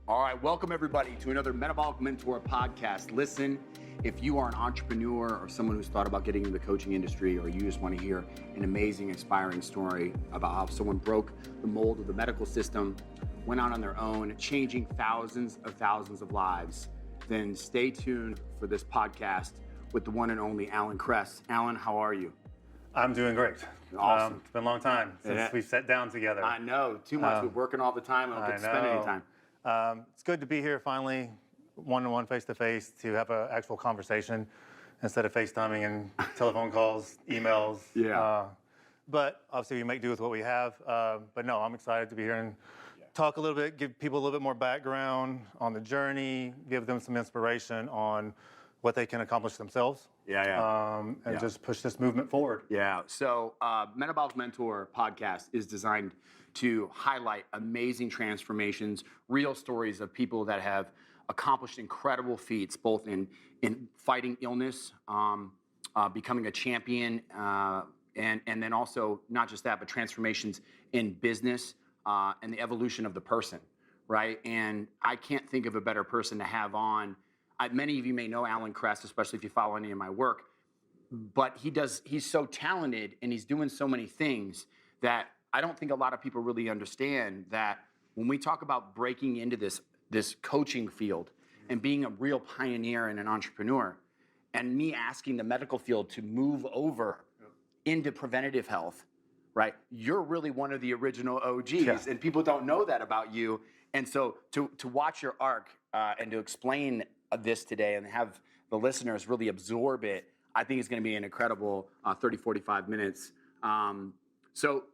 All right, welcome everybody to another Metabolic Mentor podcast. Listen, if you are an entrepreneur or someone who's thought about getting into the coaching industry, or you just want to hear an amazing, inspiring story about how someone broke the mold of the medical system, went out on their own, changing thousands of lives, then stay tuned for this podcast with the one and only Alan Kress. Alan, how are you? I'm doing great. Awesome. It's been a long time since we've sat down together. I know, too much. We're working all the time. I don't get to spend any time. It's good to be here finally, one-on-one, face-to-face, to have an actual conversation instead of FaceTiming and telephone calls, emails. Yeah. But obviously we make do with what we have. But no, I'm excited to be here and talk a little bit, give people a little bit more background on the journey, give them some inspiration on what they can accomplish themselves. And just push this movement forward. Yeah. So Metabolic Mentor podcast is designed to highlight amazing transformations, real stories of people that have accomplished incredible feats, both in fighting illness, becoming a champion, and then also not just that, but transformations in business and the evolution of the person, right? And I can't think of a better person to have on. Many of you may know Alan Kress, especially if you follow any of my work, but he's so talented and he's doing so many things that I don't think a lot of people really understand that when we talk about breaking into this coaching field and being a real pioneer and an entrepreneur, and me asking the medical field to move over into preventative health, right? You're really one of the original OGs, and people don't know that about you. And so to watch your arc and to explain this today and have the listeners really absorb it, I think it's going to be an incredible 30, 45 minutes. So,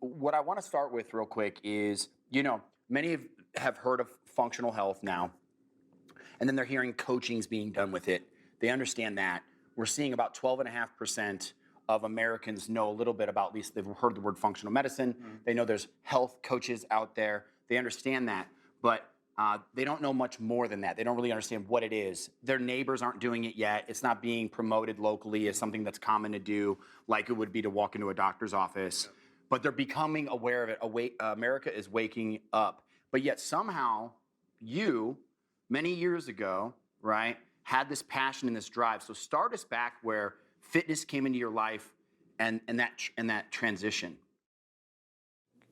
what I want to start with real quick is, many have heard of functional health now, and then they're hearing coaching's being done with it. They understand that. We're seeing about 12.5% of Americans know a little bit about, at least they've heard the word functional medicine. They know there's health coaches out there. They understand that, but they don't know much more than that. They don't really understand what it is. Their neighbors aren't doing it yet. It's not being promoted locally as something that's common to do, like it would be to walk into a doctor's office. But they're becoming aware of it. America is waking up. But yet somehow you, many years ago, right, had this passion and this drive. So start us back where fitness came into your life and that transition.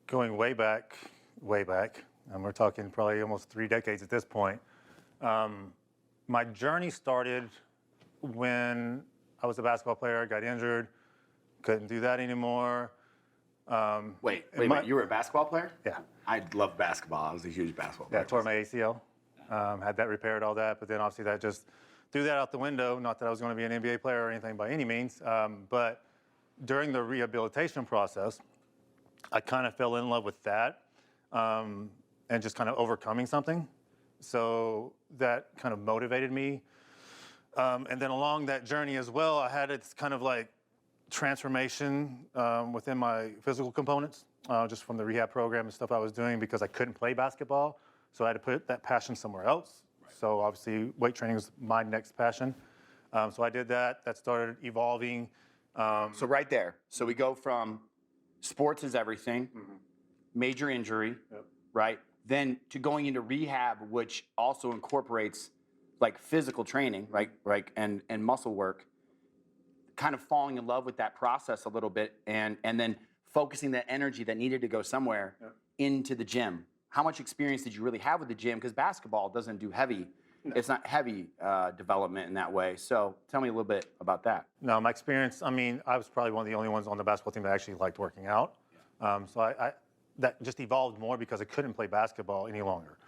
Going way back, and we're talking probably almost 3 decades at this point. My journey started when I was a basketball player. I got injured, couldn't do that anymore. Wait, you were a basketball player? Yeah. I love basketball. I was a huge basketball player. Yeah, I tore my ACL, had that repaired, all that, but then obviously that just threw that out the window. Not that I was going to be an NBA player or anything by any means, but during the rehabilitation process, I kind of fell in love with that and just kind of overcoming something. So that kind of motivated me. And then along that journey as well, I had this kind of like transformation within my physical components, just from the rehab program and stuff I was doing, because I couldn't play basketball. So I had to put that passion somewhere else. Right. So obviously weight training was my next passion. So I did that. That started evolving. So right there. So we go from sports is everything, major injury, right? Then to going into rehab, which also incorporates like physical training, right? And muscle work. Kind of falling in love with that process a little bit, and then focusing that energy that needed to go somewhere into the gym. How much experience did you really have with the gym? Because basketball doesn't do heavy. No. It's not heavy development in that way. So tell me a little bit about that. No, my experience, I was probably one of the only ones on the basketball team that actually liked working out. So I that just evolved more because I couldn't play basketball any longer.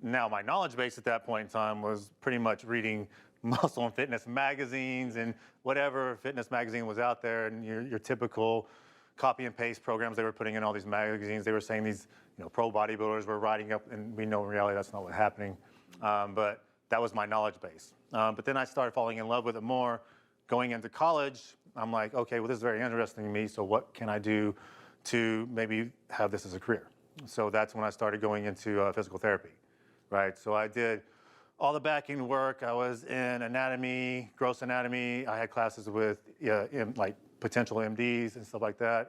Now, my knowledge base at that point in time was pretty much reading muscle and fitness magazines and whatever fitness magazine was out there, and your typical copy and paste programs they were putting in all these magazines. They were saying these pro bodybuilders were riding up, and we know in reality that's not what's happening. But that was my knowledge base. But then I started falling in love with it more. Going into college, I'm like, okay, well, this is very interesting to me, so what can I do to maybe have this as a career? So that's when I started going into physical therapy, right? So I did all the back end work. I was in anatomy, gross anatomy. I had classes with like potential MDs and stuff like that,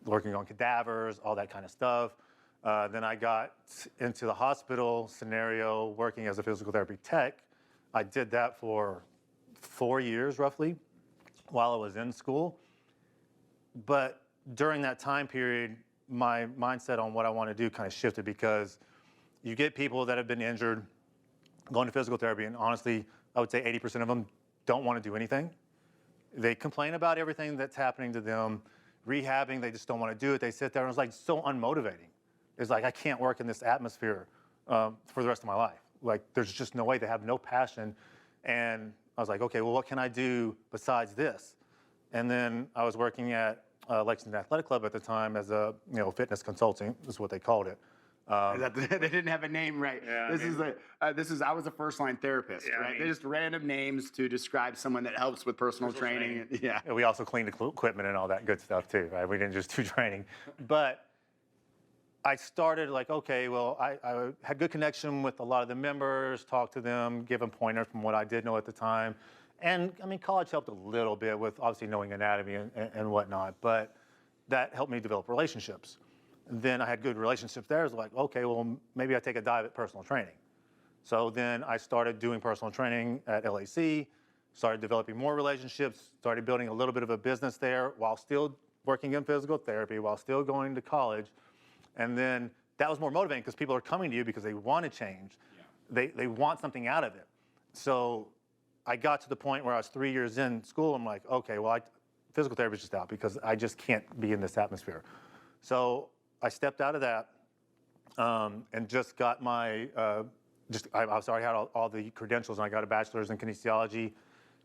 working on cadavers, all that kind of stuff. Then I got into the hospital scenario working as a physical therapy tech. I did that for 4 years roughly while I was in school. But during that time period, my mindset on what I want to do kind of shifted because you get people that have been injured going to physical therapy, and honestly, I would say 80% of them don't want to do anything. They complain about everything that's happening to them. Rehabbing, they just don't want to do it. They sit there and it's like so unmotivating. It's like, I can't work in this atmosphere for the rest of my life. Like, there's just no way. They have no passion. And I was like, okay, well, what can I do besides this? And then I was working at Lexington Athletic Club at the time as a fitness consulting, is what they called it. They didn't have a name, right? Yeah, I was a first-line therapist, right? They're just random names to describe someone that helps with personal training. Yeah. We also cleaned equipment and all that good stuff too, right? We didn't just do training. But I started like, okay, well, I had good connection with a lot of the members, talked to them, give them pointers from what I did know at the time. And I mean, college helped a little bit with obviously knowing anatomy and whatnot, but that helped me develop relationships. Then I had good relationships there. I was like, okay, well, maybe I take a dive at personal training. So then I started doing personal training at LAC, started developing more relationships, started building a little bit of a business there while still working in physical therapy, while still going to college. And then that was more motivating because people are coming to you because they want to change. Yeah. They want something out of it. So I got to the point where I was 3 years in school. I'm like, okay, well, physical therapy is just out because I just can't be in this atmosphere. So I stepped out of that and just got my, I already had all the credentials, and I got a bachelor's in kinesiology.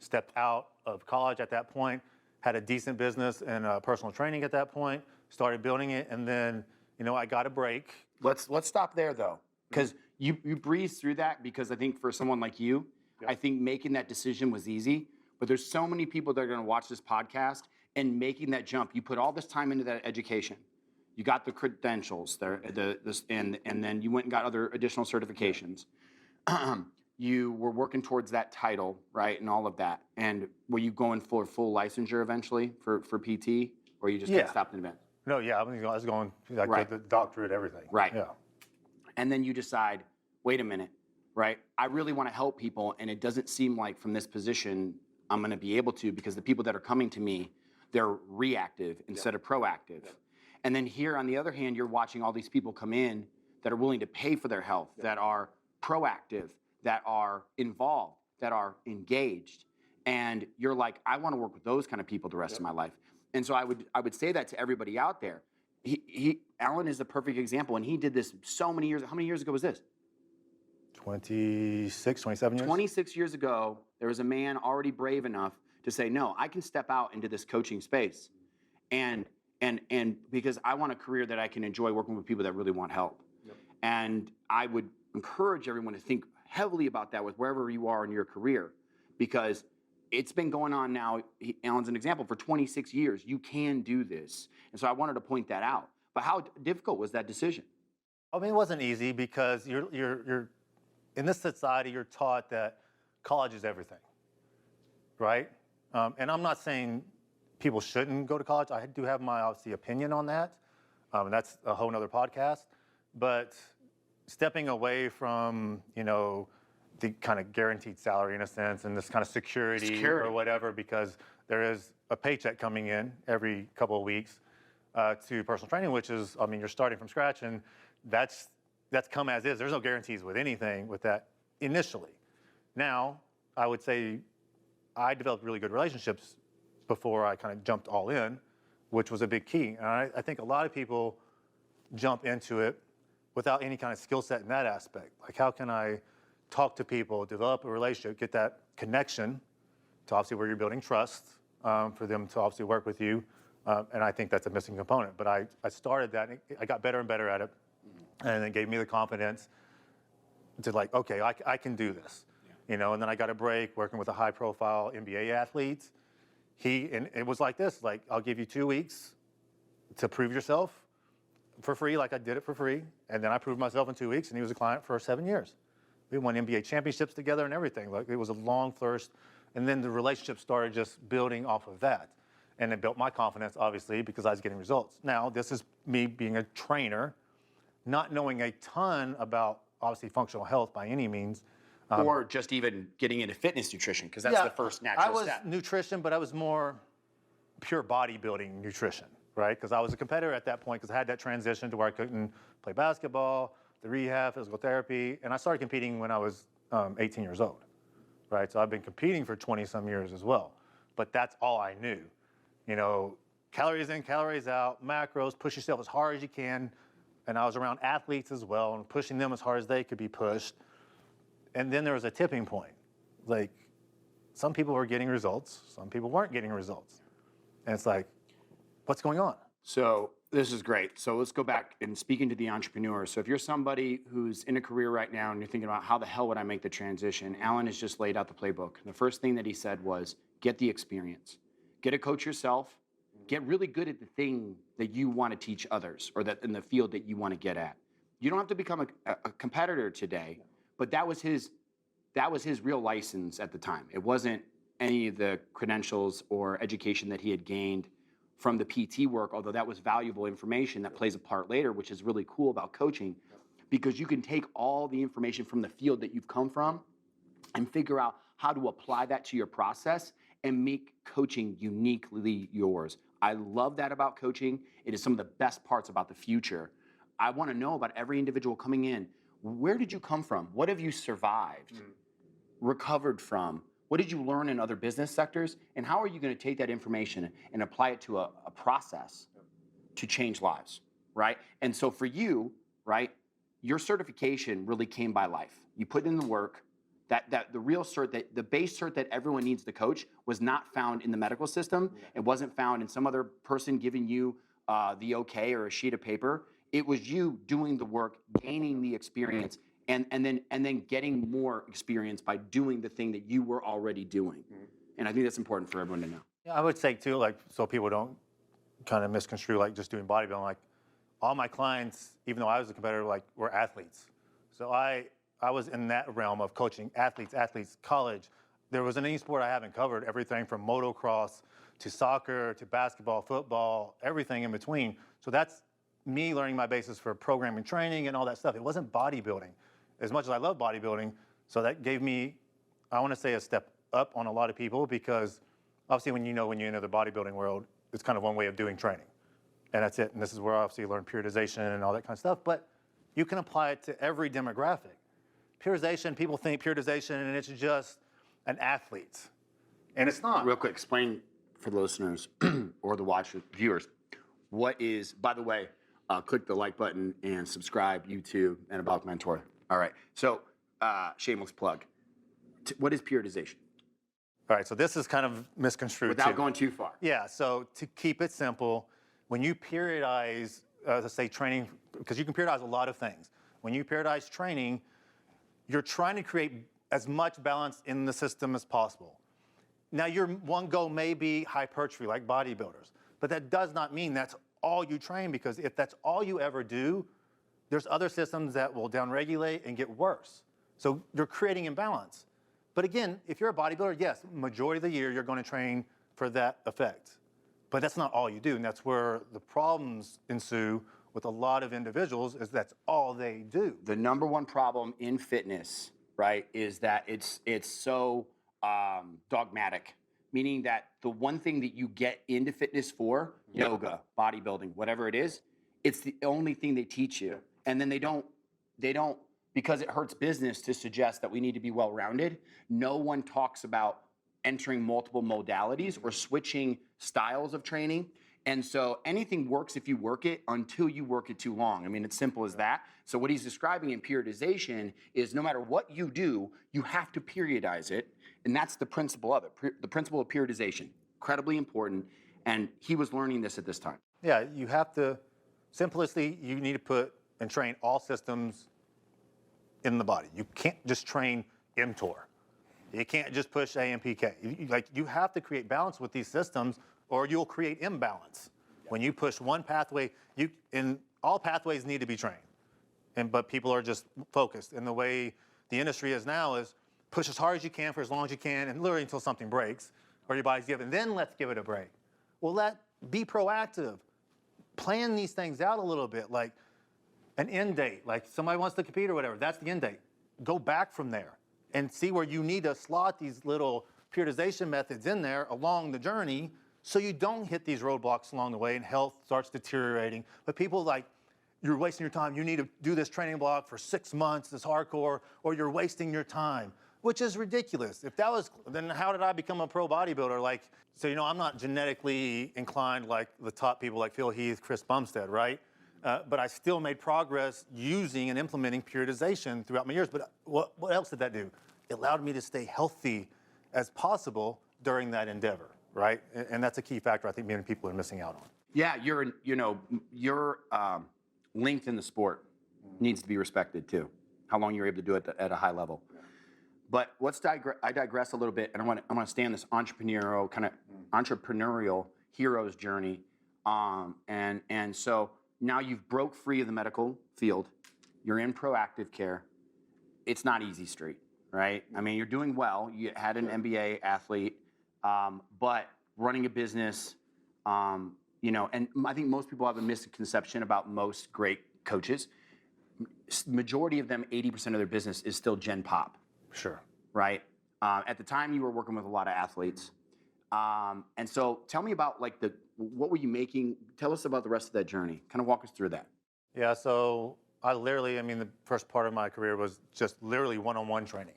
Stepped out of college at that point, had a decent business and personal training at that point, started building it, and then, I got a break. Let's stop there though, because you breezed through that because I think for someone like you, I think making that decision was easy, but there's so many people that are going to watch this podcast and making that jump. You put all this time into that education. You got the credentials there, and then you went and got other additional certifications. You were working towards that title, right, and all of that. And were you going for full licensure eventually for PT, or you just kind of stopped in advance? No, I was going like the doctorate, everything. Right. Yeah. And then you decide, wait a minute, right? I really want to help people, and it doesn't seem like from this position I'm going to be able to, because the people that are coming to me, they're reactive instead of proactive. Yeah. And then here, on the other hand, you're watching all these people come in that are willing to pay for their health, that are proactive, that are involved, that are engaged. And you're like, I want to work with those kind of people the rest of my life. And so I would say that to everybody out there. Alan is a perfect example, and he did this so many years. How many years ago was this? 26, 27 years? 26 years ago, there was a man already brave enough to say, no, I can step out into this coaching space. And because I want a career that I can enjoy working with people that really want help. Yep. And I would encourage everyone to think heavily about that with wherever you are in your career, because it's been going on now, Alan's an example, for 26 years. You can do this. And so I wanted to point that out. But how difficult was that decision? I mean, it wasn't easy because you're in this society, you're taught that college is everything, right? And I'm not saying people shouldn't go to college. I do have my, obviously, opinion on that. And that's a whole nother podcast. But stepping away from, the kind of guaranteed salary in a sense, and this kind of security or whatever, because there is a paycheck coming in every couple of weeks to personal training, which is, I mean, you're starting from scratch, and that's come as is. There's no guarantees with anything with that initially. Now, I would say I developed really good relationships before I kind of jumped all in, which was a big key. And I think a lot of people jump into it without any kind of skill set in that aspect. Like, how can I talk to people, develop a relationship, get that connection to obviously where you're building trust for them to obviously work with you. And I think that's a missing component. But I started that, and I got better and better at it. And it gave me the confidence to like, okay, I can do this. And then I got a break working with a high profile NBA athlete. And it was like this, like, I'll give you 2 weeks to prove yourself for free, like I did it for free. And then I proved myself in 2 weeks, and he was a client for 7 years. We won NBA championships together and everything. Like, it was a long thirst. And then the relationship started just building off of that. And it built my confidence, obviously, because I was getting results. Now, this is me being a trainer. not knowing a ton about obviously functional health by any means. Or just even getting into fitness nutrition, because that's the first natural I was step. nutrition, but I was more pure bodybuilding nutrition, right? Because I was a competitor at that point because I had that transition to where I couldn't play basketball, the rehab, physical therapy, and I started competing when I was 18 years old, right? So I've been competing for 20 some years as well, but that's all I knew. You know, calories in, calories out, macros, push yourself as hard as you can. And I was around athletes as well and pushing them as hard as they could be pushed. And then there was a tipping point. Like, some people were getting results, some people weren't getting results. And it's like, what's going on? So this is great. So let's go back and speaking to the entrepreneur. So if you're somebody who's in a career right now and you're thinking about how the hell would I make the transition, Alan has just laid out the playbook. The first thing that he said was, get the experience. Get a coach yourself. Get really good at the thing that you want to teach others or that in the field that you want to get at. You don't have to become a competitor today, but that was his real license at the time. It wasn't any of the credentials or education that he had gained from the PT work, although that was valuable information that plays a part later, which is really cool about coaching, because you can take all the information from the field that you've come from and figure out how to apply that to your process and make coaching uniquely yours. I love that about coaching. It is some of the best parts about the future. I want to know about every individual coming in. Where did you come from? What have you survived, recovered from? What did you learn in other business sectors? And how are you going to take that information and apply it to a process to change lives, right? And so for you, right, your certification really came by life. You put in the work. That the real cert, that the base cert that everyone needs to coach was not found in the medical system. It wasn't found in some other person giving you the okay or a sheet of paper. It was you doing the work, gaining the experience, and then getting more experience by doing the thing that you were already doing. And I think that's important for everyone to know. Yeah, I would say too, like, so people don't kind of misconstrue like just doing bodybuilding. Like, all my clients, even though I was a competitor, like, were athletes. So I was in that realm of coaching athletes, college. There wasn't any sport I haven't covered, everything from motocross to soccer to basketball, football, everything in between. So that's me learning my basis for programming training and all that stuff. It wasn't bodybuilding. As much as I love bodybuilding, so that gave me, I want to say, a step up on a lot of people, because obviously when you enter the bodybuilding world, it's kind of one way of doing training. And that's it. And this is where obviously you learn periodization and all that kind of stuff. But you can apply it to every demographic. Periodization, people think periodization and it's just an athlete. And it's not. Real quick, explain for the listeners or the viewers, what is, by the way, click the like button and subscribe, YouTube, Metabolic Mentor. All right, so shameless plug. What is periodization? All right, so this is kind of misconstrued Without going too far. Yeah, so to keep it simple, when you periodize, let's say training, because you can periodize a lot of things. When you periodize training, you're trying to create as much balance in the system as possible. Now, your one goal may be hypertrophy, like bodybuilders, but that does not mean that's all you train, because if that's all you ever do, there's other systems that will downregulate and get worse. So you're creating imbalance. But again, if you're a bodybuilder, yes, majority of the year you're going to train for that effect. But that's not all you do, and that's where the problems ensue with a lot of individuals, is that's all they do. The number one problem in fitness, right, is that it's so dogmatic, meaning that the one thing that you get into fitness for, yoga, bodybuilding, whatever it is, it's the only thing they teach you. And then they don't, because it hurts business to suggest that we need to be well-rounded, no one talks about entering multiple modalities or switching styles of training. And so anything works if you work it until you work it too long. I mean, it's simple as that. So what he's describing in periodization is no matter what you do, you have to periodize it. And that's the principle of it, the principle of periodization. Incredibly important. And he was learning this at this time. Yeah, you have to, simplistically, you need to put and train all systems in the body. You can't just train mTOR. You can't just push AMPK. You have to create balance with these systems, or you'll create imbalance. When you push one pathway, all pathways need to be trained. But people are just focused. And the way the industry is now is push as hard as you can for as long as you can, and literally until something breaks or your body's given. Then let's give it a break. Well, be proactive. Plan these things out a little bit. Like, an end date. Like somebody wants to compete or whatever, that's the end date. Go back from there and see where you need to slot these little periodization methods in there along the journey so you don't hit these roadblocks along the way and health starts deteriorating. But people like, you're wasting your time. You need to do this training block for 6 months, this hardcore, or you're wasting your time, which is ridiculous. If that was, then how did I become a pro bodybuilder? Like, so, you know, I'm not genetically inclined like the top people like Phil Heath, Chris Bumstead, right? But I still made progress using and implementing periodization throughout my years. But what else did that do? It allowed me to stay healthy as possible during that endeavor, right? And that's a key factor I think many people are missing out on. Yeah, your length in the sport needs to be respected too. How long you're able to do it at a high level. But I digress a little bit, and I want to stay on this entrepreneurial hero's journey. And so now you've broke free of the medical field. You're in proactive care. It's not easy street, right? I mean, you're doing well. You had an MBA athlete, but running a business, and I think most people have a misconception about most great coaches. Majority of them, 80% of their business is still Gen Pop. Sure. Right? At the time, you were working with a lot of athletes. And so tell me about what were you making? Tell us about the rest of that journey. Kind of walk us through that. Yeah, so the first part of my career was just literally one-on-one training.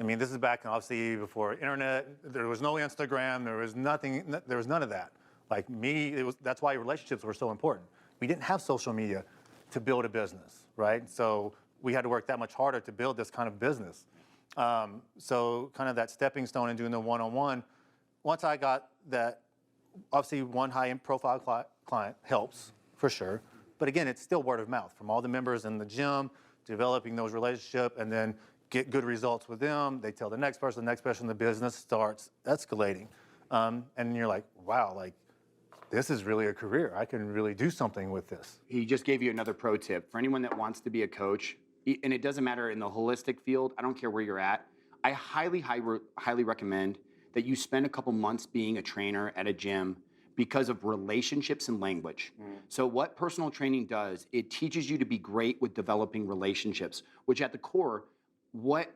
I mean, this is back obviously before internet. There was no Instagram. There was nothing. There was none of that. Like me, that's why relationships were so important. We didn't have social media to build a business, right? So we had to work that much harder to build this kind of business. So kind of that stepping stone and doing the one-on-one. Once I got that, obviously one high-end profile client helps for sure. But again, it's still word of mouth from all the members in the gym, developing those relationships, and then get good results with them. They tell the next person, the business starts escalating. And you're like, wow, like this is really a career. I can really do something with this. He just gave you another pro tip. For anyone that wants to be a coach, and it doesn't matter in the holistic field, I don't care where you're at, I highly recommend that you spend a couple months being a trainer at a gym because of relationships and language. So what personal training does, it teaches you to be great with developing relationships, which at the core, what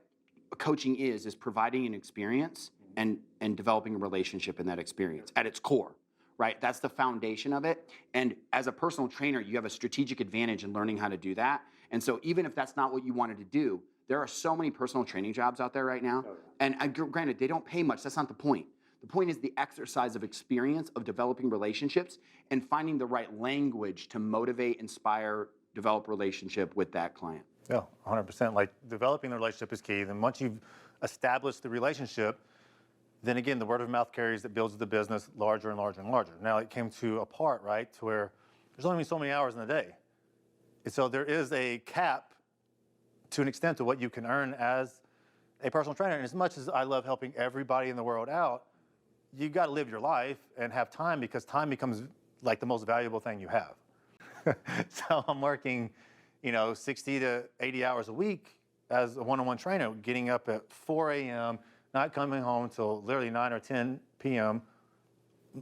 coaching is providing an experience and developing a relationship in that experience at its core, right? That's the foundation of it. And as a personal trainer, you have a strategic advantage in learning how to do that. And so even if that's not what you wanted to do, there are so many personal training jobs out there right now. And granted, they don't pay much. That's not the point. The point is the exercise of experience, of developing relationships, and finding the right language to motivate, inspire, develop relationship with that client. Yeah, 100%. Like developing the relationship is key. Then once you've established the relationship, then again, the word of mouth carries that builds the business larger and larger and larger. Now it came to a part, right, to where there's only so many hours in a day. And so there is a cap to an extent to what you can earn as a personal trainer. And as much as I love helping everybody in the world out, you got to live your life and have time because time becomes like the most valuable thing you have. So I'm working, 60 to 80 hours a week as a one-on-one trainer, getting up at 4 a.m., not coming home until literally 9 or 10 p.m.,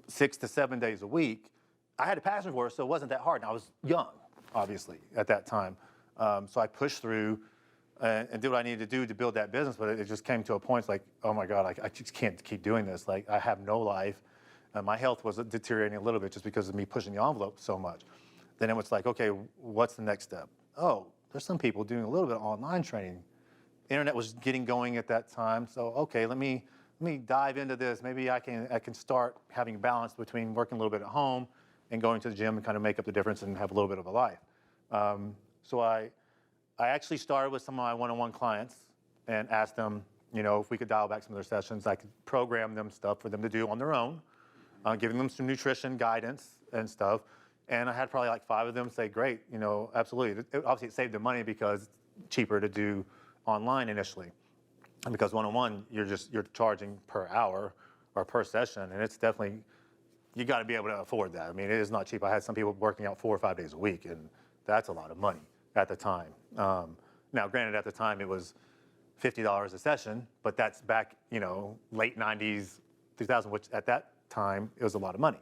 6 to 7 days a week. I had a passion for it, so it wasn't that hard. And I was young, obviously, at that time. So I pushed through and did what I needed to do to build that business, but it just came to a point, it's like, oh my God, I just can't keep doing this. Like, I have no life. My health was deteriorating a little bit just because of me pushing the envelope so much. Then it was like, okay, what's the next step? Oh, there's some people doing a little bit of online training. Internet was getting going at that time, so okay, let me dive into this. Maybe I can start having balance between working a little bit at home and going to the gym and kind of make up the difference and have a little bit of a life. So I actually started with some of my one-on-one clients and asked them, if we could dial back some of their sessions. I could program them stuff for them to do on their own, giving them some nutrition guidance and stuff. And I had probably like 5 of them say, great, absolutely. Obviously, it saved them money because it's cheaper to do online initially. And because one-on-one, you're charging per hour or per session, and it's definitely, you got to be able to afford that. I mean, it is not cheap. I had some people working out 4 or 5 days a week, and that's a lot of money at the time. Now, granted, at the time it was $50 a session, but that's back, late 90s, 2000, which at that time it was a lot of money.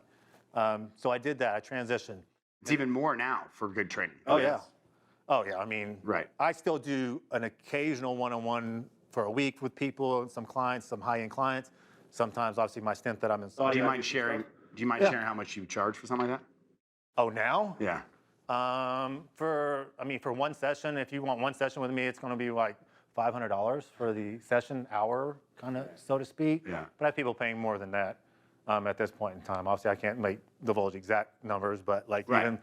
So I did that. I transitioned. It's even more now for good training. Oh, yeah. Oh yeah, I mean, Right. I still do an occasional one-on-one for a week with people, some clients, some high-end clients. Sometimes, obviously, my stint that I'm in Saudi. Do you I mind do some sharing? stuff. Do you mind Yeah. sharing how much you charge for something like that? Oh, now? Yeah. For one session, if you want one session with me, it's going to be like $500 for the session hour, kind of, so to speak. Yeah. But I have people paying more than that at this point in time. Obviously, I can't divulge exact numbers, but like Right. even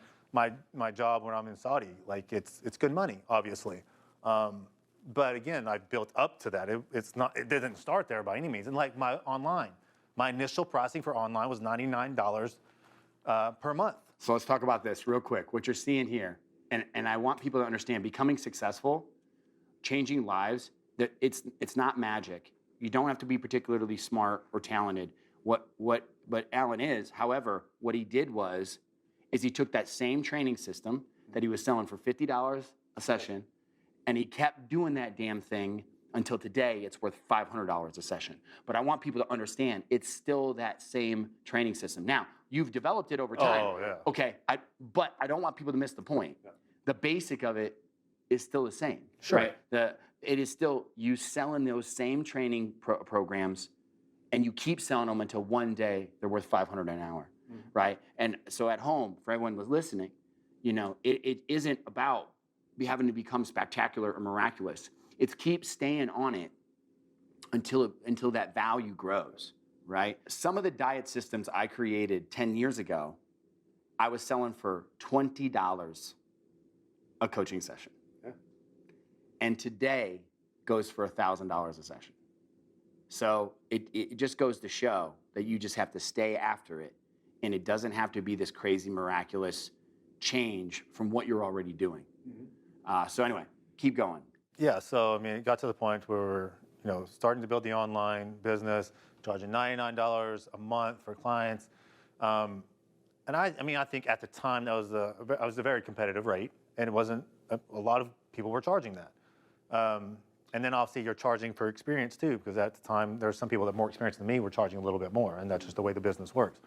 my job when I'm in Saudi, like it's good money, obviously. But again, I built up to that. It didn't start there by any means. And like my initial pricing for online was $99 per month. So let's talk about this real quick. What you're seeing here, and I want people to understand, becoming successful, changing lives, that it's not magic. You don't have to be particularly smart or talented. What Alan is, however, what he did is he took that same training system that he was selling for $50 a session, and he kept doing that damn thing until today it's worth $500 a session. But I want people to understand it's still that same training system. Now, you've developed it over time. Oh, yeah. Okay, but I don't want people to miss the point. Yeah. The basic of it is still the same. Sure. Right? It is still you selling those same training programs, and you keep selling them until one day they're worth $500 an hour, right? And so at home, for everyone who's listening, it isn't about having to become spectacular or miraculous. It's keep staying on it until that value grows, right? Some of the diet systems I created 10 years ago, I was selling for $20 a coaching session. Yeah. And today goes for $1,000 a session. So it just goes to show that you just have to stay after it, and it doesn't have to be this crazy, miraculous change from what you're already doing. So anyway, keep going. Yeah, so I mean, it got to the point where we're, starting to build the online business, charging $99 a month for clients, and I think at the time that was a very competitive rate, and it wasn't a lot of people were charging that. And then obviously you're charging for experience too, because at the time there's some people that are more experienced than me were charging a little bit more, and that's just the way the business works.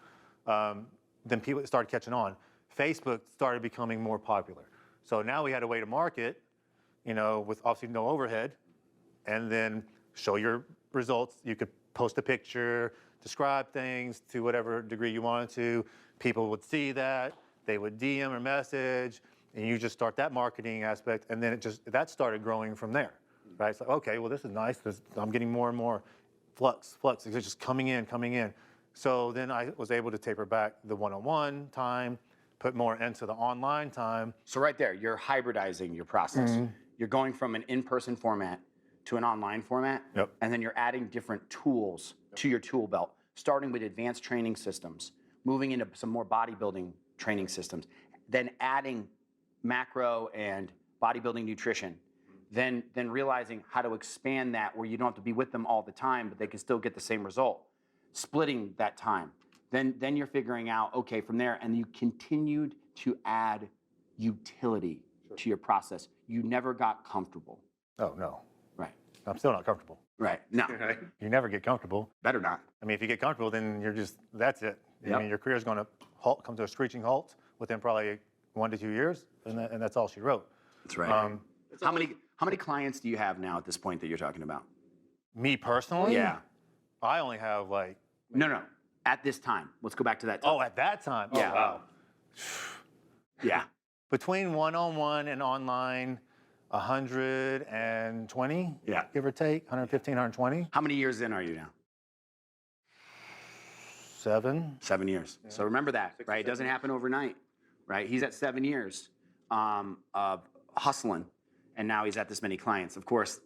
Then people started catching on. Facebook started becoming more popular. So now we had a way to market, with obviously no overhead, and then show your results. You could post a picture, describe things to whatever degree you wanted to. People would see that, they would DM or message, and you just start that marketing aspect, and then that started growing from there, right? It's like, okay, well, this is nice. I'm getting more and more flux. It's just coming in. So then I was able to taper back the one-on-one time, put more into the online time. So right there, you're hybridizing your process. You're going from an in-person format to an online format. Yep. And then you're adding different tools to your tool belt, starting with advanced training systems, moving into some more bodybuilding training systems, then adding macro and bodybuilding nutrition, then realizing how to expand that where you don't have to be with them all the time, but they can still get the same result, splitting that time. Then you're figuring out, okay, from there, and you continued to add utility to your process. You never got comfortable. Oh, no. Right. I'm still not comfortable. Right. No. You never get comfortable. Better not. I mean, if you get comfortable, then that's it. Yep. I mean, your career's going to come to a screeching halt within probably 1 to 2 years, and that's all she wrote. That's right. How many clients do you have now at this point that you're talking about? Me personally? Yeah. I only have like... No. At this time. Let's go back to that time. Oh, at that time? Yeah. Oh, wow. Yeah. Between one-on-one and online, 120, Yeah. give or take, 115, 120. How many years in are you now? 7. 7 years. Yeah. So remember that, right? It doesn't happen overnight, right? He's at 7 years of hustling, and now he's at this many clients. Of course,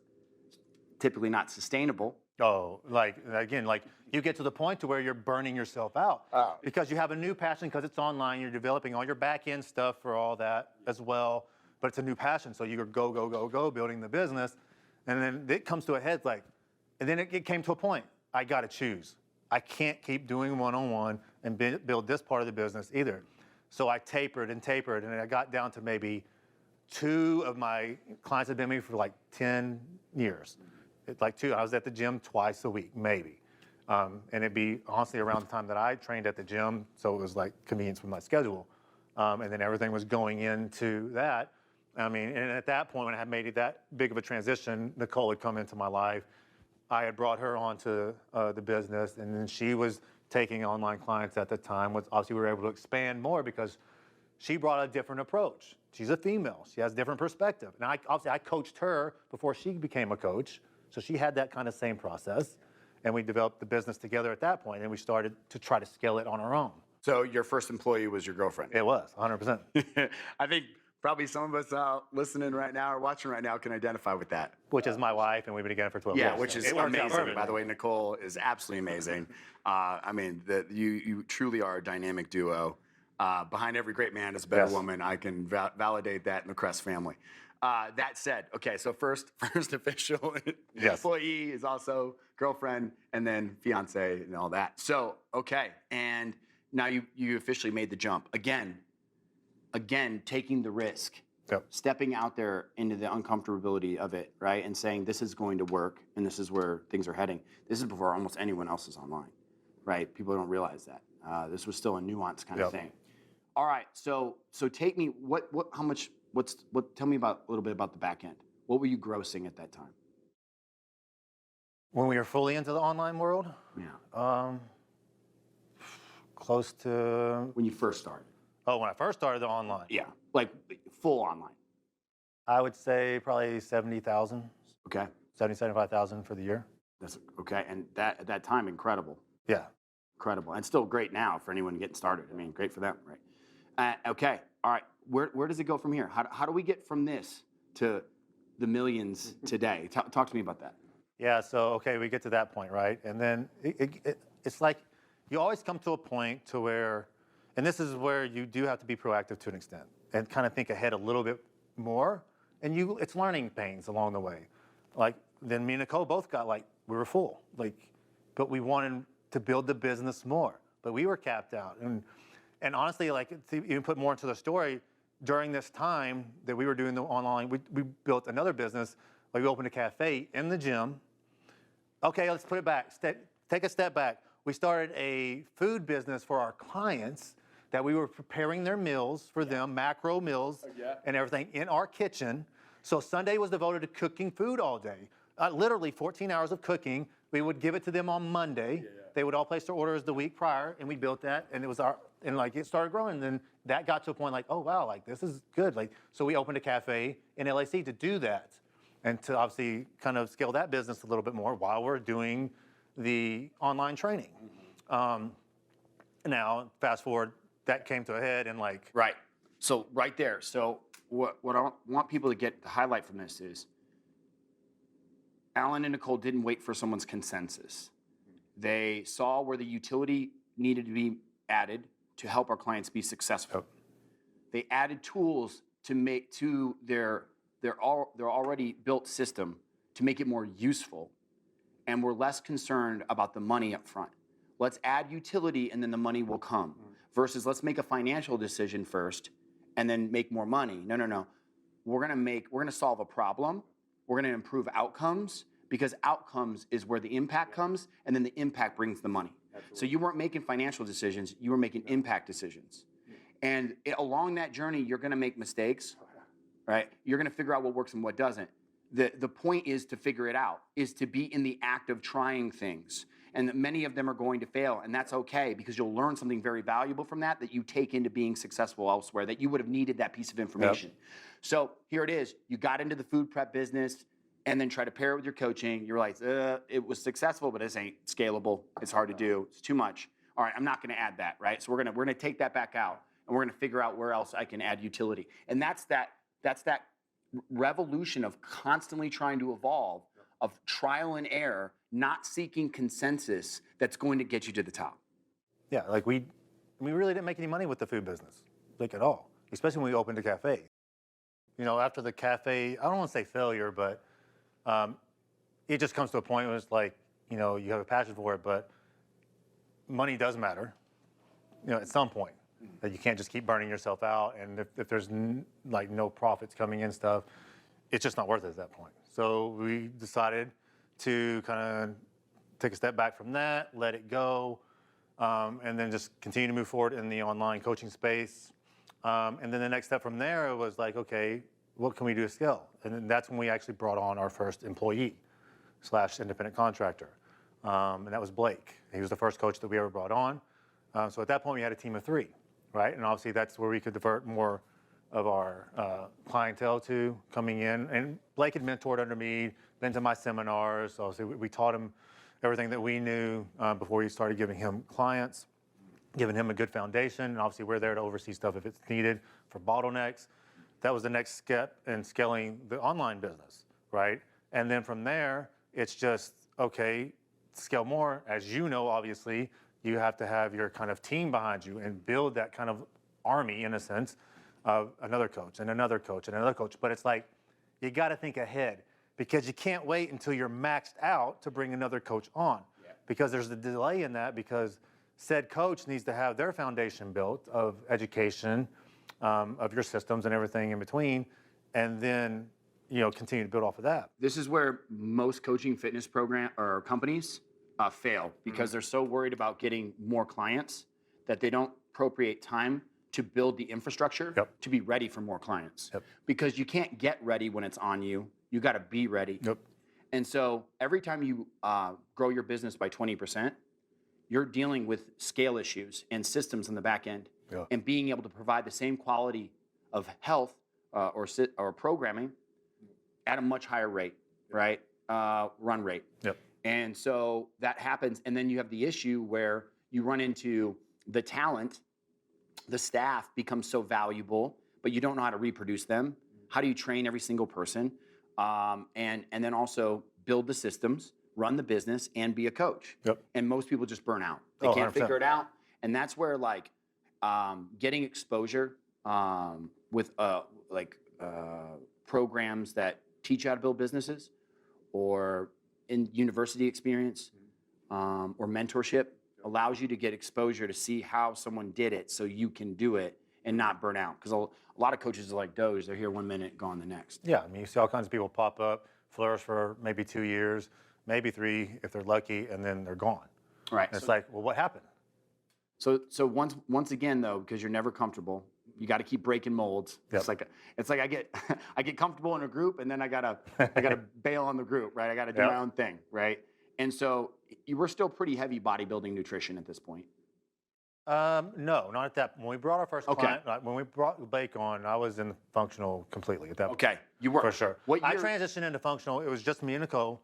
typically not sustainable. Oh, again, you get to the point to where you're burning yourself out because you have a new passion because it's online. You're developing all your back end stuff for all that as well, but it's a new passion. So you're go building the business, and then it comes to a head and then it came to a point. I got to choose. I can't keep doing one-on-one and build this part of the business either. So I tapered, and I got down to maybe 2 of my clients have been with me for 10 years. It's 2. I was at the gym twice a week, maybe. And it'd be honestly around the time that I trained at the gym, so it was convenience with my schedule. And then everything was going into that. I mean, and at that point, when I had made it that big of a transition, Nicole had come into my life. I had brought her onto the business, and then she was taking online clients at the time. Obviously, we were able to expand more because she brought a different approach. She's a female. She has a different perspective. And obviously, I coached her before she became a coach. So she had that kind of same process. And we developed the business together at that point, and we started to try to scale it on our own. So your first employee was your girlfriend? It was, 100%. I think probably some of us listening right now or watching right now can identify with that. Which is my wife, and we've been together for 12 years. Yeah, which is It works out amazing. perfectly. By the way, Nicole is absolutely amazing. I mean, you truly are a dynamic duo. Behind every great man is a better Yes. woman. I can validate that in the Cress family. That said, okay, so first official Yes. employee is also girlfriend, and then fiance and all that. So, okay, and now you officially made the jump. Again, taking the risk. Yep. Stepping out there into the uncomfortability of it, right? And saying this is going to work and this is where things are heading. This is before almost anyone else is online, right? People don't realize that. This was still a nuanced kind of thing. All right, so take me, tell me a little bit about the back end. What were you grossing at that time? When we were fully into the online world, Yeah. close to, When you first started? when I first started the online, Yeah, like full online. I would say probably 70,000, Okay, 75,000 for the year. that's okay. And that at that time, incredible. Yeah. Incredible. And still great now for anyone getting started. I mean, great for them, right? Okay, all right. Where does it go from here? How do we get from this to the millions today? Talk to me about that. Yeah, so, okay, we get to that point, right? And then it's like you always come to a point to where, and this is where you do have to be proactive to an extent and kind of think ahead a little bit more. And it's learning pains along the way. Like, then me and Nicole both got we were full, but we wanted to build the business more, but we were capped out. And honestly, to even put more into the story, during this time that we were doing the online, we built another business. We opened a cafe in the gym. Okay, let's put it back. Take a step back. We started a food business for our clients that we were preparing their meals for them, macro meals and everything in our kitchen. So Sunday was devoted to cooking food all day. Literally 14 hours of cooking. We would give it to them on Monday. They would all place their orders the week prior, and we built that, and it started growing. And then that got to a point oh wow, this is good. So we opened a cafe in LAC to do that, and to obviously kind of scale that business a little bit more while we're doing the online training. Now, fast forward, that came to a head, and Right. So right there. So what I want people to highlight from this is Alan and Nicole didn't wait for someone's consensus. They saw where the utility needed to be added to help our clients be successful. They added tools to their already built system to make it more useful, and we're less concerned about the money up front. Let's add utility and then the money will come. Versus let's make a financial decision first and then make more money. No. We're gonna solve a problem. We're gonna improve outcomes, because outcomes is where the impact comes, and then the impact brings the money. Absolutely. So you weren't making financial decisions, you were making impact decisions. And along that journey, you're gonna make mistakes, right? You're gonna figure out what works and what doesn't. The point is to figure it out, is to be in the act of trying things. And many of them are going to fail, and that's okay, because you'll learn something very valuable from that you take into being successful elsewhere, that you would have needed that piece of information. So here it is. You got into the food prep business, and then try to pair it with your coaching. You're like, it was successful, but this ain't scalable. It's hard to do. It's too much. All right, I'm not gonna add that, right? So we're gonna take that back out, and we're gonna figure out where else I can add utility. And that's that revolution of constantly trying to evolve, of trial and error, not seeking consensus, that's going to get you to the top. Yeah, we really didn't make any money with the food business, at all, especially when we opened a cafe. After the cafe, I don't want to say failure, but it just comes to a point where it's you have a passion for it, but money does matter, at some point. That you can't just keep burning yourself out, and if there's no profits coming in stuff, it's just not worth it at that point. So we decided to kind of take a step back from that, let it go, and then just continue to move forward in the online coaching space. And then the next step from there was okay, what can we do to scale? And then that's when we actually brought on our first employee / independent contractor. And that was Blake. He was the first coach that we ever brought on. So at that point, we had a team of 3, right? And obviously, that's where we could divert more of our clientele to coming in. And Blake had mentored under me, been to my seminars. So obviously, we taught him everything that we knew before we started giving him clients, giving him a good foundation. And obviously, we're there to oversee stuff if it's needed for bottlenecks. That was the next step in scaling the online business, right? And then from there, it's just, okay, scale more. As you know, obviously, you have to have your kind of team behind you and build that kind of army, in a sense, of another coach and another coach and another coach. But it's like, you got to think ahead, because you can't wait until you're maxed out to bring another coach on. Yeah. Because there's a delay in that, because said coach needs to have their foundation built of education, of your systems and everything in between, and then continue to build off of that. This is where most coaching fitness program or companies fail, because they're so worried about getting more clients that they don't appropriate time to build the infrastructure to be ready for more clients. Because you can't get ready when it's on you. You got to be ready. And so every time you grow your business by 20%, you're dealing with scale issues and systems on the back end, and being able to provide the same quality of health or programming at a much higher rate, right? Run rate. And so that happens, and then you have the issue where you run into the talent, the staff becomes so valuable, but you don't know how to reproduce them. How do you train every single person? And then also build the systems, run the business, and be a coach. And most people just burn out. They can't 100%. figure it out. And that's where getting exposure with programs that teach you how to build businesses, or in university experience, or mentorship, allows you to get exposure to see how someone did it so you can do it and not burn out. Because a lot of coaches are like Doge. They're here 1 minute, gone the next. Yeah, I mean, you see all kinds of people pop up, flourish for maybe 2 years, maybe 3 if they're lucky, and then they're gone. Right. And it's like, well, what happened? So once again, though, because you're never comfortable, you got to keep breaking molds. It's like I get I get comfortable in a group, and then I gotta bail on the group, right? I gotta do my own thing, right? And so you were still pretty heavy bodybuilding nutrition at this point. No, not at that. When we brought our first client, when we brought Blake on, I was in functional completely at that point. Okay, you were for sure. What year? I transitioned into functional. It was just me and Nicole.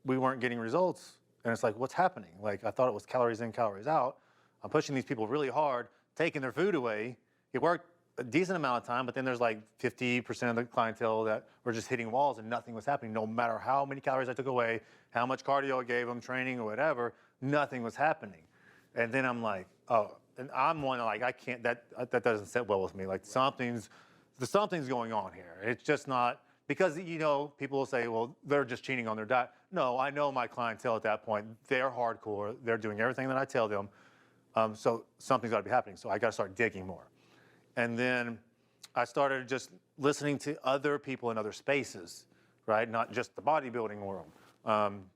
We weren't getting results, and it's like, what's happening? Like, I thought it was calories in, calories out. I'm pushing these people really hard, taking their food away. It worked a decent amount of time, but then there's like 50% of the clientele that were just hitting walls and nothing was happening. No matter how many calories I took away, how much cardio I gave them, training or whatever, nothing was happening. And then I'm like, oh, and I'm one like, I can't, that doesn't sit well with me. Like something's going on here. It's just not, because people will say, well, they're just cheating on their diet. No, I know my clientele at that point, they're hardcore. They're doing everything that I tell them. So something's got to be happening. So I got to start digging more. And then I started just listening to other people in other spaces, right? Not just the bodybuilding world.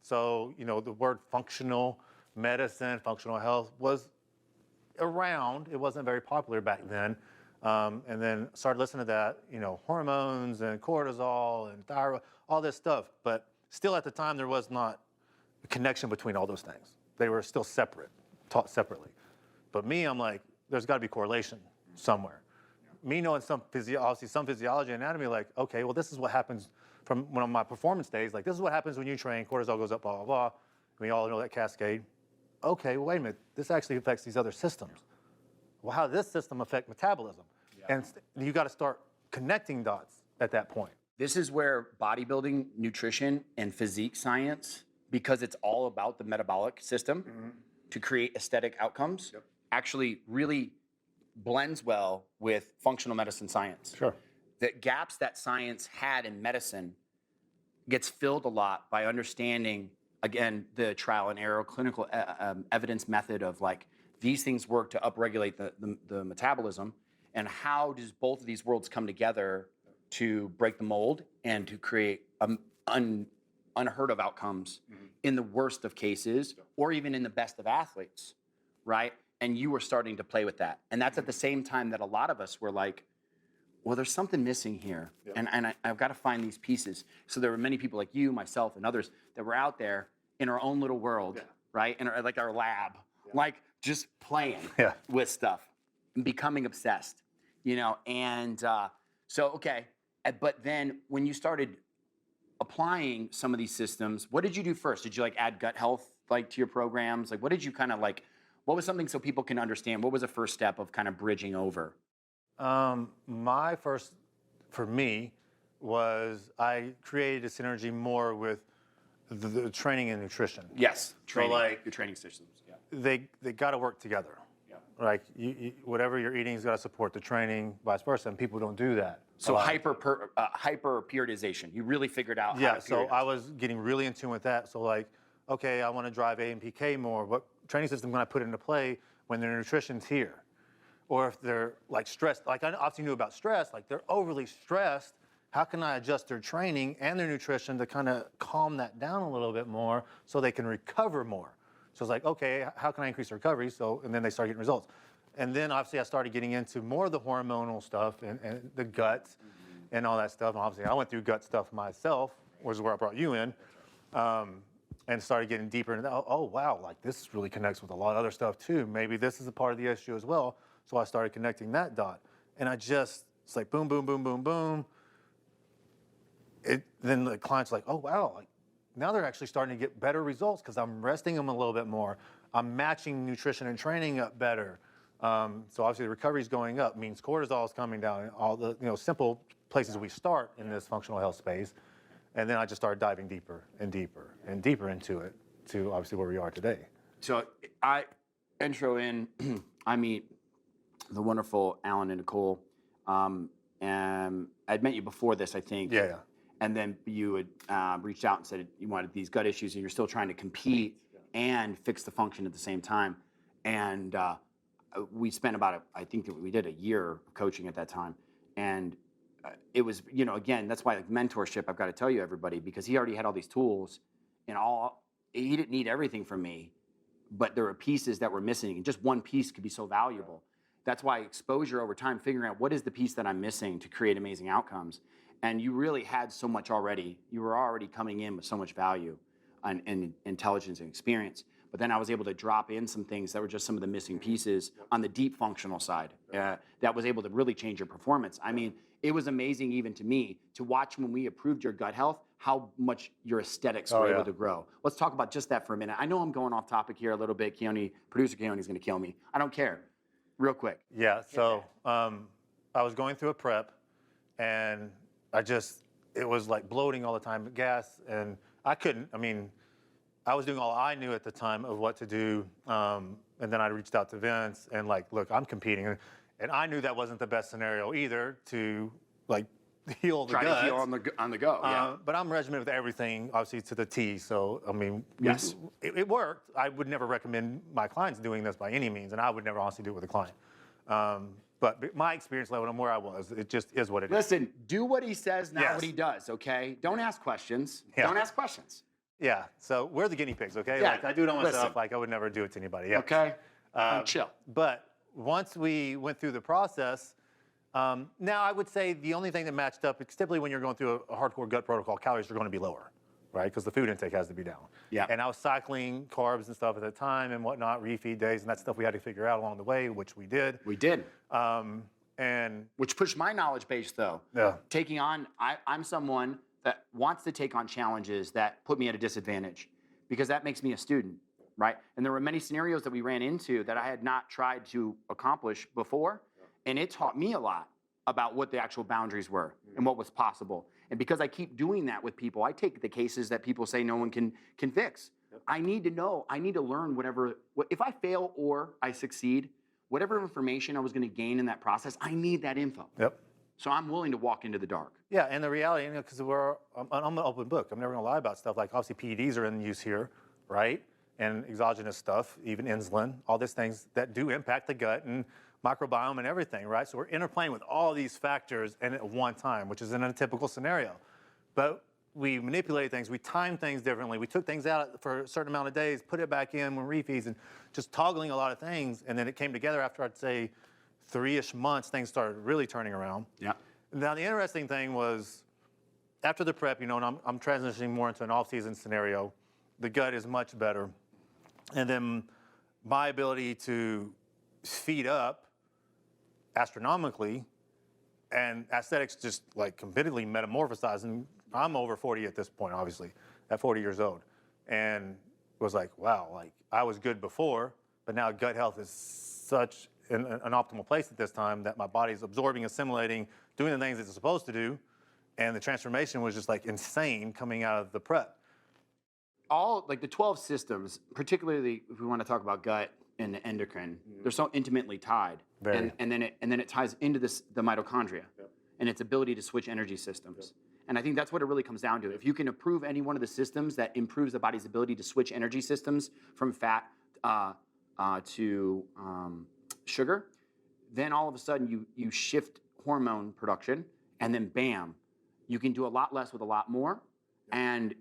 So, the word functional medicine, functional health was around. It wasn't very popular back then. And then started listening to that, hormones and cortisol and thyroid, all this stuff. But still at the time, there was not a connection between all those things. They were still separate, taught separately. But me, I'm like, there's got to be correlation somewhere. Me knowing some physiology and anatomy, like, okay, well, this is what happens from one of my performance days. Like, this is what happens when you train, cortisol goes up, blah, blah, blah. We all know that cascade. Okay, well, wait a minute. This actually affects these other systems. Well, how does this system affect metabolism? And you got to start connecting dots at that point. This is where bodybuilding, nutrition, and physique science, because it's all about the metabolic system to create aesthetic outcomes, actually really blends well with functional medicine science. Sure. The gaps that science had in medicine gets filled a lot by understanding, again, the trial and error, clinical evidence method of like, these things work to upregulate the metabolism, and how does both of these worlds come together to break the mold and to create unheard of outcomes in the worst of cases, or even in the best of athletes, right? And you were starting to play with that. And that's at the same time that a lot of us were like, well, there's something missing here, and I've got to find these pieces. So there were many people like you, myself, and others that were out there in our own little world, right? In like our lab, like just playing with stuff and becoming obsessed, and so, okay. But then when you started applying some of these systems, what did you do first? Did you like add gut health like to your programs? Like what did you kind of like, what was something so people can understand? What was the first step of kind of bridging over? My first, for me, was I created a synergy more with the training and nutrition. Yes, training, so like your training systems. They got to work together. Like whatever you're eating has got to support the training, vice versa, and people don't do that. So hyper periodization. You really figured out. Yeah. So I was getting really in tune with that. So like, okay, I want to drive A and PK more. What training system can I put into play when their nutrition's here? Or if they're like stressed, like I obviously knew about stress, like they're overly stressed, how can I adjust their training and their nutrition to kind of calm that down a little bit more so they can recover more? So it's like, okay, how can I increase their recovery? So, and then they start getting results. And then obviously I started getting into more of the hormonal stuff and the gut and all that stuff. And obviously I went through gut stuff myself, which is where I brought you in, and started getting deeper into that. Oh, wow, like this really connects with a lot of other stuff too. Maybe this is a part of the issue as well. So I started connecting that dot. And it's like boom, boom, boom, boom, boom. Then the client's like, oh, wow, like now they're actually starting to get better results because I'm resting them a little bit more. I'm matching nutrition and training up better. So obviously the recovery's going up, means cortisol is coming down, all the simple places we start in this functional health space. And then I just started diving deeper and deeper and deeper into it to obviously where we are today. So I meet the wonderful Alan and Nicole. And I'd met you before this, I think. Yeah. And then you had reached out and said you wanted these gut issues and you're still trying to compete and fix the function at the same time. And we spent I think that we did a year of coaching at that time. And it was, again, that's why like mentorship, I've got to tell you everybody, because he already had all these tools and he didn't need everything from me, but there were pieces that were missing and just one piece could be so valuable. That's why exposure over time, figuring out what is the piece that I'm missing to create amazing outcomes. And you really had so much already. You were already coming in with so much value and intelligence and experience. But then I was able to drop in some things that were just some of the missing pieces on the deep functional side that was able to really change your performance. I mean, it was amazing even to me to watch when we approved your gut health, how much your aesthetics were able to grow. Let's talk about just that for a minute. I know I'm going off topic here a little bit. Producer Keone's going to kill me. I don't care. Real quick. Yeah, so I was going through a prep and it was like bloating all the time, gas, and I was doing all I knew at the time of what to do, and then I reached out to Vince and like, look, I'm competing, and I knew that wasn't the best scenario either to like heal the guts. Try to heal on the go, yeah. But I'm regimented with everything, obviously to the T, so I mean, yes. It worked. I would never recommend my clients doing this by any means, and I would never honestly do it with a client. But my experience level and where I was, it just is what it is. Listen, do what he says, not what he does, okay? Don't ask questions. Yeah. Don't ask questions. Yeah, so we're the guinea pigs, okay? Yeah. Like I do it on myself, like I would never do it to anybody else. Okay, chill. But once we went through the process, now I would say the only thing that matched up, typically when you're going through a hardcore gut protocol, calories are going to be lower, right? Because the food intake has to be down. Yeah. And I was cycling carbs and stuff at the time and whatnot, refeed days, and that stuff we had to figure out along the way, which we did. We did. And which pushed my knowledge base though. Yeah. Taking on, I'm someone that wants to take on challenges that put me at a disadvantage because that makes me a student, right? And there were many scenarios that we ran into that I had not tried to accomplish before. And it taught me a lot about what the actual boundaries were and what was possible. And because I keep doing that with people, I take the cases that people say no one can fix. Yep. I need to know, I need to learn if I fail or I succeed, whatever information I was going to gain in that process, I need that info. Yep. So I'm willing to walk into the dark. Yeah, and the reality, because I'm an open book. I'm never going to lie about stuff. Like obviously PEDs are in use here, right? And exogenous stuff, even insulin, all these things that do impact the gut and microbiome and everything, right? So we're interplaying with all these factors and at one time, which is in a typical scenario. But we manipulate things, we time things differently. We took things out for a certain amount of days, put it back in when refeeds, and just toggling a lot of things. And then it came together after, I'd say, 3-ish months, things started really turning around. Yeah. Now, the interesting thing was, after the prep, and I'm transitioning more into an off-season scenario, the gut is much better. And then my ability to feed up astronomically, and aesthetics just like completely metamorphosized. And I'm over 40 at this point, obviously, at 40 years old. And was like, wow, like I was good before, but now gut health is such an optimal place at this time that my body's absorbing, assimilating, doing the things it's supposed to do. And the transformation was just like insane coming out of the prep. All like the 12 systems, particularly if we want to talk about gut and endocrine, they're so intimately tied. Very. And then it ties into the mitochondria and its ability to switch energy systems. And I think that's what it really comes down to. If you can improve any one of the systems that improves the body's ability to switch energy systems from fat to sugar, then all of a sudden you shift hormone production, and then bam, you can do a lot less with a lot more. And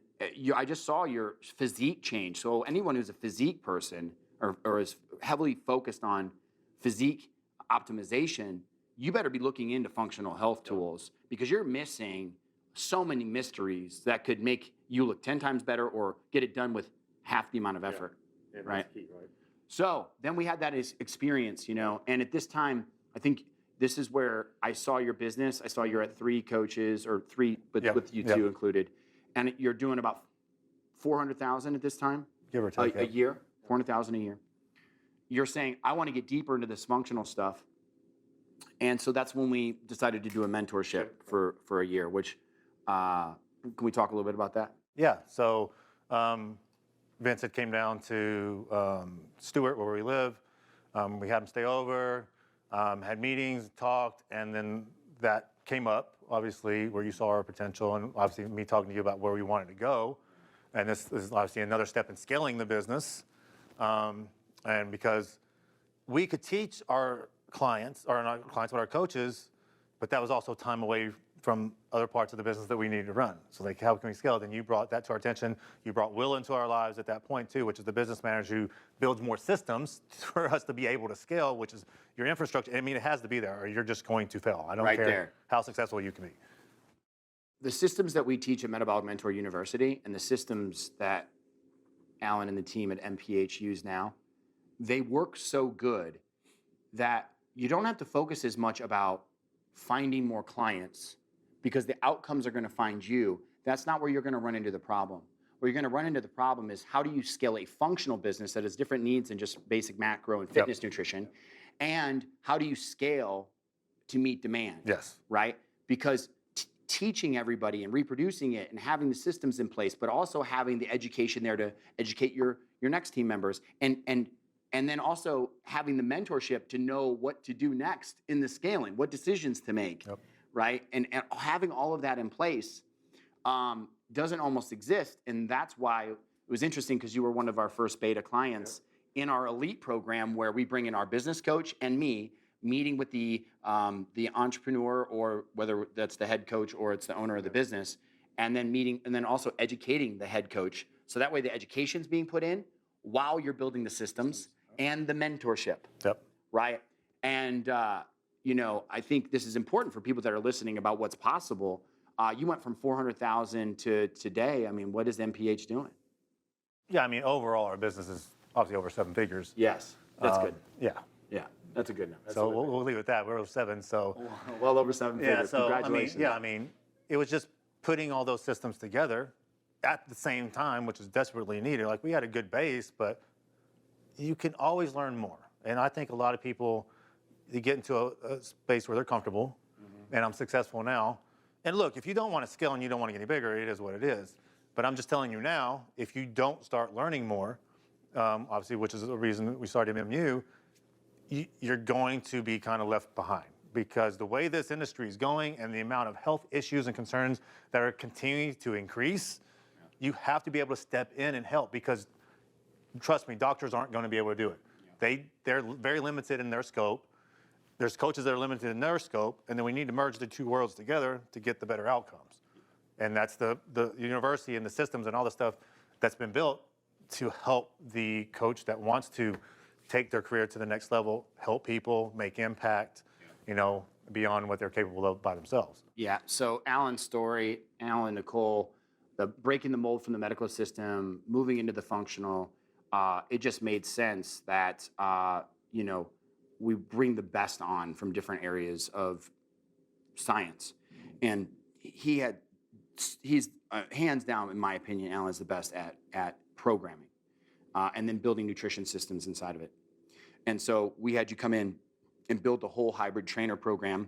I just saw your physique change. So anyone who's a physique person or is heavily focused on physique optimization, you better be looking into functional health tools, because you're missing so many mysteries that could make you look 10 times better or get it done with half the amount of effort. Yeah, right? that's key, right? So then we had that experience, and at this time, I think this is where I saw your business. I saw you're at 3 coaches, or 3, but with you two included, and you're doing about 400,000 at this time, Give or take. a year, 400,000 a year. You're saying, I want to get deeper into this functional stuff, and so that's when we decided to do a mentorship for a year. Which can we talk a little bit about that? Yeah. So Vince had came down to Stewart, where we live. We had him stay over, had meetings, talked, and then that came up, obviously, where you saw our potential, and obviously me talking to you about where we wanted to go. And this is obviously another step in scaling the business. And because we could teach our clients, or not clients, but our coaches, but that was also time away from other parts of the business that we needed to run. So like, how can we scale? Then you brought that to our attention. You brought Will into our lives at that point too, which is the business manager who builds more systems for us to be able to scale, which is your infrastructure. I mean, it has to be there, or you're just going to fail. I don't care how successful you can be. The systems that we teach at Metabolic Mentor University and the systems that Alan and the team at MPH use now, they work so good that you don't have to focus as much about finding more clients, because the outcomes are going to find you. That's not where you're going to run into the problem. Where you're going to run into the problem is, how do you scale a functional business that has different needs than just basic macro and fitness nutrition? And how do you scale to meet demand? Yes. Right? Because teaching everybody and reproducing it and having the systems in place, but also having the education there to educate your next team members, and then also having the mentorship to know what to do next in the scaling, what decisions to make, right? And having all of that in place doesn't almost exist. And that's why it was interesting, because you were one of our first beta clients in our elite program, where we bring in our business coach and me, meeting with the entrepreneur, or whether that's the head coach or it's the owner of the business, and then also educating the head coach. So that way the education's being put in while you're building the systems and the mentorship, right? And, I think this is important for people that are listening about what's possible. You went from 400,000 to today. I mean, what is MPH doing? Yeah, I mean, overall, our business is obviously over 7 figures. Yes, that's good. Yeah. Yeah, that's a good number. So we'll leave it at that. We're over 7, so. Well over 7 figures. Yeah, so, congratulations. I mean, it was just putting all those systems together at the same time, which is desperately needed. Like, we had a good base, but you can always learn more. And I think a lot of people, they get into a space where they're comfortable, and I'm successful now. And look, if you don't want to scale and you don't want to get any bigger, it is what it is. But I'm just telling you now, if you don't start learning more, obviously, which is the reason we started MMU, you're going to be kind of left behind, because the way this industry is going and the amount of health issues and concerns that are continuing to increase, you have to be able to step in and help, because trust me, doctors aren't going to be able to do it. They're very limited in their scope. There's coaches that are limited in their scope, and then we need to merge the 2 worlds together to get the better outcomes. And that's the university and the systems and all the stuff that's been built to help the coach that wants to take their career to the next level, help people, make impact, beyond what they're capable of by themselves. Yeah. So Alan's story, Alan, Nicole, the breaking the mold from the medical system, moving into the functional, it just made sense that we bring the best on from different areas of science, and he's hands down, in my opinion, Alan is the best at programming, and then building nutrition systems inside of it. And so we had you come in and build the whole hybrid trainer program,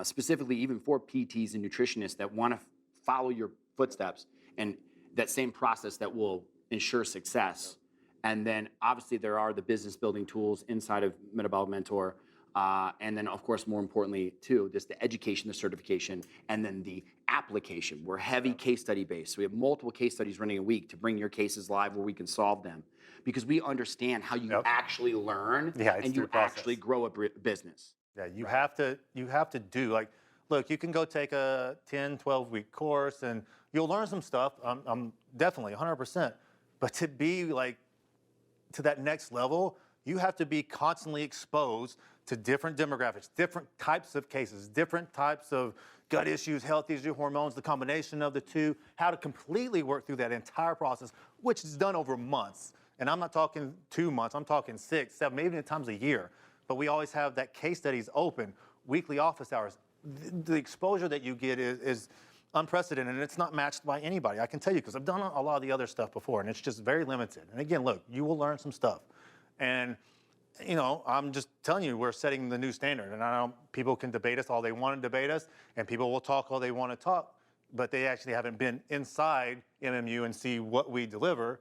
specifically even for PTs and nutritionists that want to follow your footsteps and that same process that will ensure success. And then obviously there are the business building tools inside of Metabolic Mentor. And then of course, more importantly too, just the education, the certification, and then the application. We're heavy case study based. So we have multiple case studies running a week to bring your cases live where we can solve them. Because we understand how you actually learn and you actually grow a business. Yeah, you have to do, like, look, you can go take a 10, 12-week course and you'll learn some stuff. I'm definitely 100%. But to be like to that next level, you have to be constantly exposed to different demographics, different types of cases, different types of gut issues, health issues, hormones, the combination of the two, how to completely work through that entire process, which is done over months. And I'm not talking 2 months, I'm talking 6, 7, maybe at times a year. But we always have that case studies open, weekly office hours. The exposure that you get is unprecedented, and it's not matched by anybody. I can tell you, because I've done a lot of the other stuff before, and it's just very limited. And again, look, you will learn some stuff. And I'm just telling you, we're setting the new standard. And people can debate us all they want to debate us, and people will talk all they want to talk, but they actually haven't been inside MMU and see what we deliver.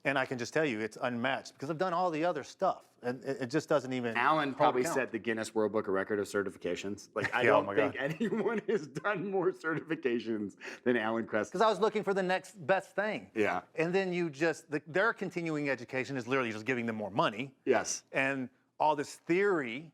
And I can just tell you, it's unmatched because I've done all the other stuff, and it just doesn't even. Alan probably set the Guinness World Book of Record of certifications. Like I don't think anyone has done more certifications than Alan Kress. Because I was looking for the next best thing. Yeah. And then their continuing education is literally just giving them more money. Yes. And all this theory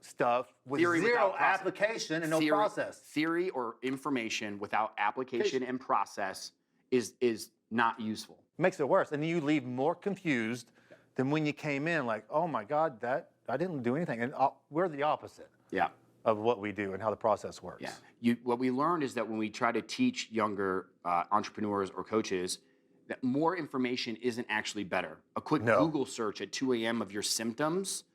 stuff with zero application and no process. Theory or information without application and process is not useful. Makes it worse. And then you leave more confused than when you came in, like, oh my God, I didn't do anything. And we're the opposite of what we do and how the process works. Yeah. What we learned is that when we try to teach younger entrepreneurs or coaches, that more information isn't actually better. A quick Google search at 2 a.m. of your symptoms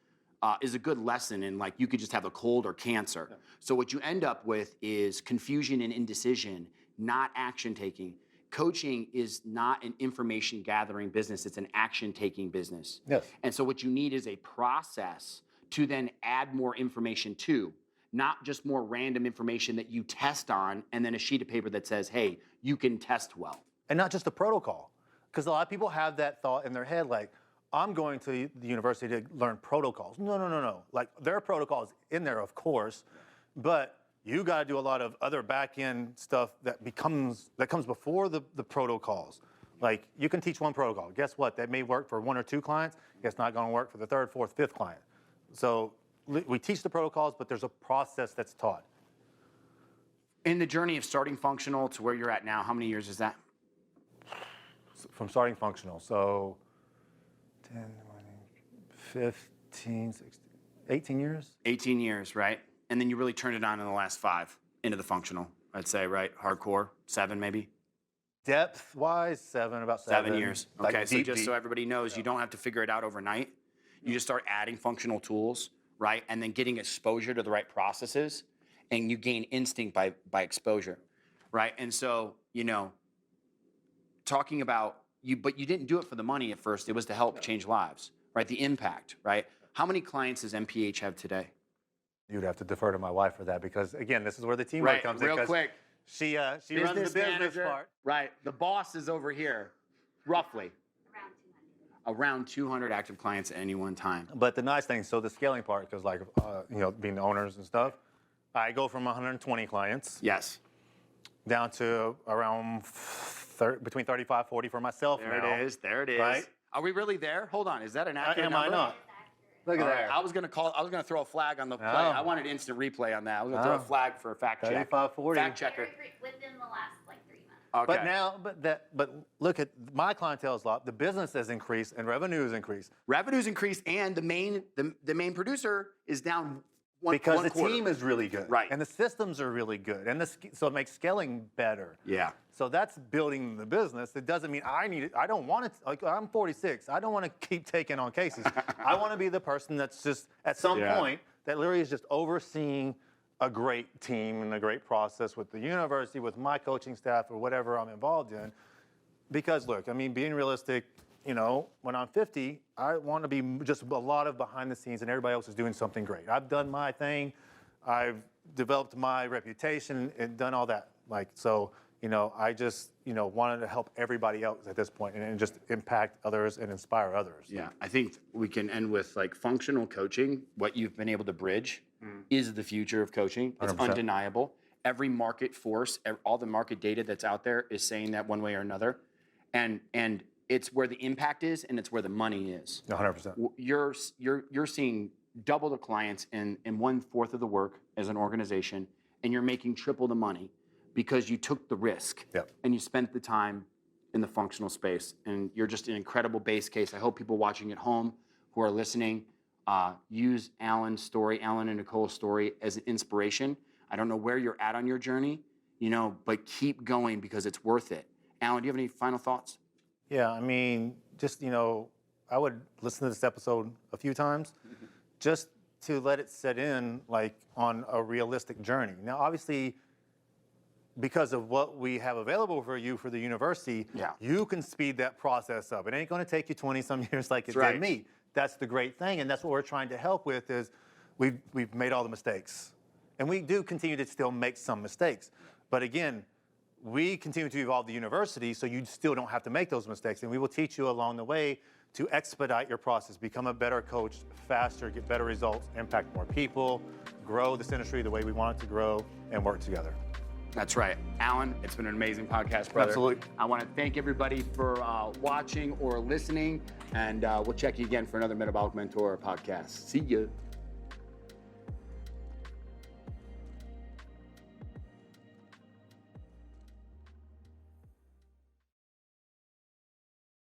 is a good lesson in, like, you could just have a cold or cancer. Yeah. So what you end up with is confusion and indecision, not action taking. Coaching is not an information gathering business, it's an action taking business. Yes. And so what you need is a process to then add more information to, not just more random information that you test on and then a sheet of paper that says, hey, you can test well. And not just a protocol. Because a lot of people have that thought in their head, like, I'm going to the university to learn protocols. No. Like, there are protocols in there, of course, but you got to do a lot of other back-end stuff that comes before the protocols. Like, you can teach one protocol. Guess what? That may work for 1 or 2 clients. It's not going to work for the 3rd, 4th, 5th client. So we teach the protocols, but there's a process that's taught. In the journey of starting functional to where you're at now, how many years is that? From starting functional, so 10, 15, 16, 18 years? 18 years, right? And then you really turned it on in the last 5 into the functional, I'd say, right? Hardcore, 7 maybe? Depth-wise, about 7. 7 years. Okay, like so just so everybody knows, you don't have to figure it out overnight. You just start adding functional tools, right? And then getting exposure to the right processes, and you gain instinct by exposure, right? And so, talking about but you didn't do it for the money at first. It was to help change lives, right? The impact, right? How many clients does MPH have today? You'd have to defer to my wife for that because, again, this is where the teamwork comes in. Real quick. She runs the business part. Right. The boss is over here, roughly. Around 200 active clients at any one time. But the nice thing, so the scaling part, because being the owners and stuff, I go from 120 clients. Yes. Down to around between 35, 40 for myself there now. There it is. Right? Are we really there? Hold on. Is that an accurate number? Am I not? Look at that. I was going to throw a flag on the play. I wanted instant replay on that. I was going to throw a flag for a fact check. 35, 40. Fact checker. Within the last 3 months. Okay. But look at my clientele's lot. The business has increased and revenue has increased. Revenue's increased, and the main producer is down because one the quarter. team is really good. Right. And the systems are really good. And so it makes scaling better. Yeah. So that's building the business. It doesn't mean I need it. I don't want it. Like, I'm 46. I don't want to keep taking on cases. I want to be the person that's just, at some point, that literally is just overseeing a great team and a great process with the university, with my coaching staff, or whatever I'm involved in. Because, look, I mean, being realistic, you know, when I'm 50, I want to be just a lot of behind the scenes and everybody else is doing something great. I've done my thing. I've developed my reputation and done all that. Like, so, you know, I just, you know, wanted to help everybody else at this point and just impact others and inspire others. Yeah, I think we can end with like functional coaching. What you've been able to bridge is the future of coaching. It's 100%. undeniable. Every market force, all the market data that's out there is saying that one way or another. And it's where the impact is and it's where the money is. 100%. You're seeing double the clients and 1/4 of the work as an organization, and you're making triple the money because you took the risk and you spent the time in the functional space. And you're just an incredible base case. I hope people watching at home who are listening use Alan's story, Alan and Nicole's story, as an inspiration. I don't know where you're at on your journey, you know, but keep going because it's worth it. Alan, do you have any final thoughts? Yeah, I mean, just, you know, I would listen to this episode a few times just to let it set in, like, on a realistic journey. Now, obviously, because of what we have available for you for the university, you can speed that process up. It ain't going to take you 20-some years like it did me. That's the great thing, and that's what we're trying to help with is we've made all the mistakes. And we do continue to still make some mistakes. But again, we continue to evolve the university so you still don't have to make those mistakes. And we will teach you along the way to expedite your process, become a better coach faster, get better results, impact more people, grow this industry the way we want it to grow, and work together. That's right. Alan, it's been an amazing podcast, brother. Absolutely. I want to thank everybody for watching or listening, and we'll check you again for another Metabolic Mentor podcast. See ya.